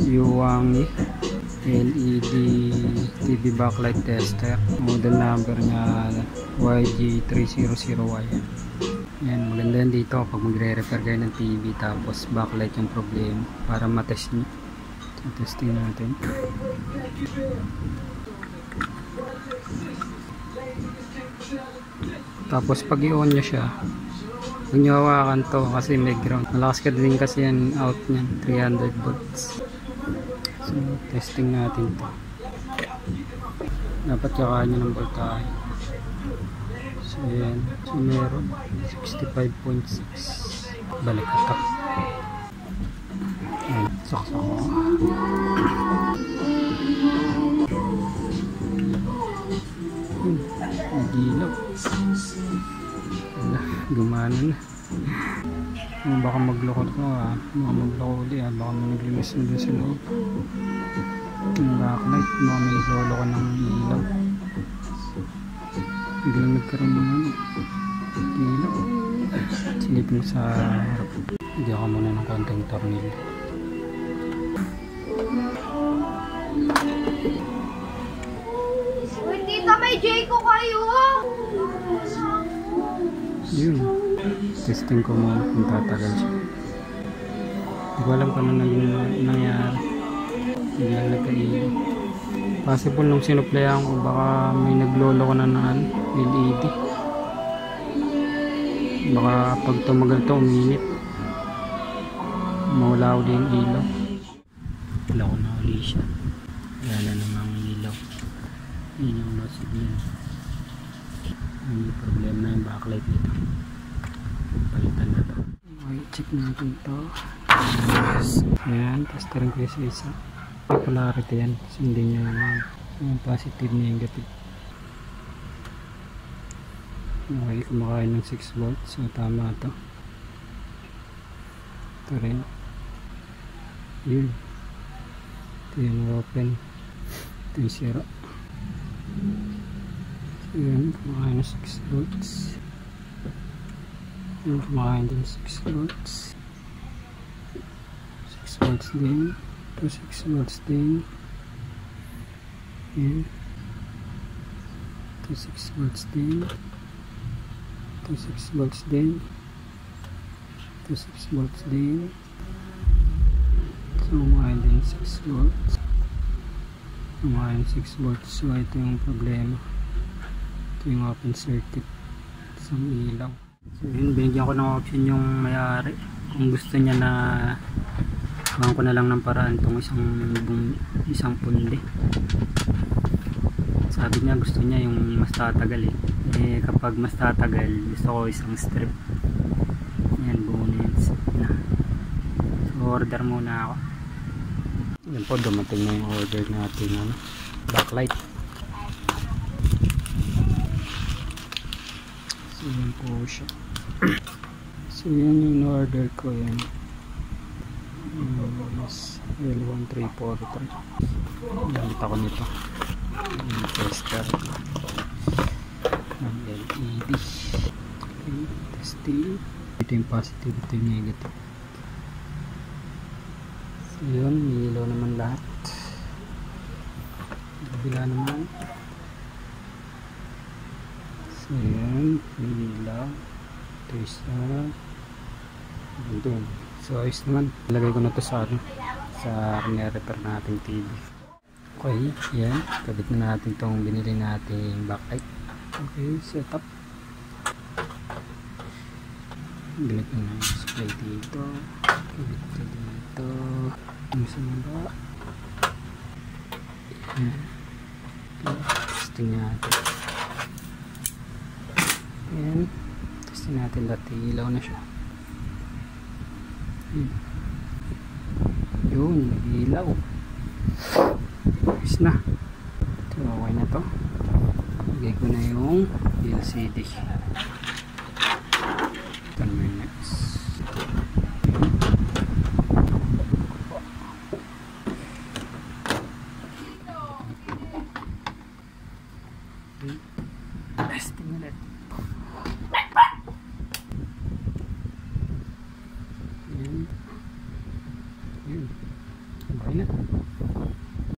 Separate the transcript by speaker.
Speaker 1: Yuwang LED TV backlight tester. Model number niya YG300Y. Yan, maganda yan dito pag magre-repair kayo ng TV tapos backlight yung problema para matest nyo. So, testing natin. Tapos pag i-on nyo siya, huwag nyo hawakan to kasi may ground. Malakas ka din kasi yan out nyan, 300 volts. So testing natin to. Dapat yakaan nyo ng voltahe. So yan, so meron 65.6. balik ito. Yan, saksak ko. Gilaw. Gumana na. Baka magloko to ha. Baka magloko ulit ha. Baka may naglinis na dun sa loob. Yung backlight. Baka may nagloloko ng ilaw. Biglang nagkaroon ng ilaw. Silipin sa harap. Hindi ako muna ng konting tornilyo.
Speaker 2: Tita, may Jayco kayo!
Speaker 1: Yun. Testing ko muna kung tatagal siya. Hindi ko alam kung ano nangyari. Biglang nagka-ilaw. Possible nung sinuplayan ko baka may naglolo ko na ng LED. Baka pag tumagal to uminit. Mawala ulit yung ilaw. Wala ko na uli siya. Wala na namang ilaw. Yun yung no signal. May problema na yung backlight nito. Palitan na to. Okay, check natin to. Ayan, tester rin ko sa isa. May polarity yan. Kasi hindi niya yung positive negative. Okay, kumakain ng 6 volts. So tama to. Ito rin. Yun. Ito yung open. Ito yung zero. So yun, kumakain ng 6 volts. Yun, kumakain din 6 volts. 6 volts din. Ito 6 volts din. Yun. Ito 6 volts din. Ito 6 volts din. Ito 6 volts din. So kumakain din 6 volts. Kumakain 6 volts. So ito yung problema. Ito yung open circuit sa ilaw. So yun, binigyan ko ng option yung may-ari. Kung gusto niya na gawin ko na lang ng paraan itong isang pundi. Sabi niya gusto niya yung mas tatagal eh. Kapag mas tatagal gusto ko isang strip. Yan, buo na yan. So order muna ako. Yan po, dumating na yung order natin backlight. So yan po siya. So yan yung order ko yan. L1343. Gamit ako nito. Yung tester ng LED. Okay, testing. Ito yung positive, ito yung negative. So yun, ilaw naman lahat. Kabila naman. So yun, ilaw. Ito isa. Doon. So ayos naman. Ilagay ko na ito sa repair nating TV. Okay, yan. Kabit na natin itong binili nating backlight. Okay, setup. Galit na yung display dito. Kabit ito dito. Yung sa mga. Yan. Testing natin. Yan. Testing natin dati. Ilaw na siya. Yun, ilaw. Ayos na. So, okay na to. Lagay ko na yung LCD. Ito naman yung next. Testing ulit. Yun. Yun. Okay na.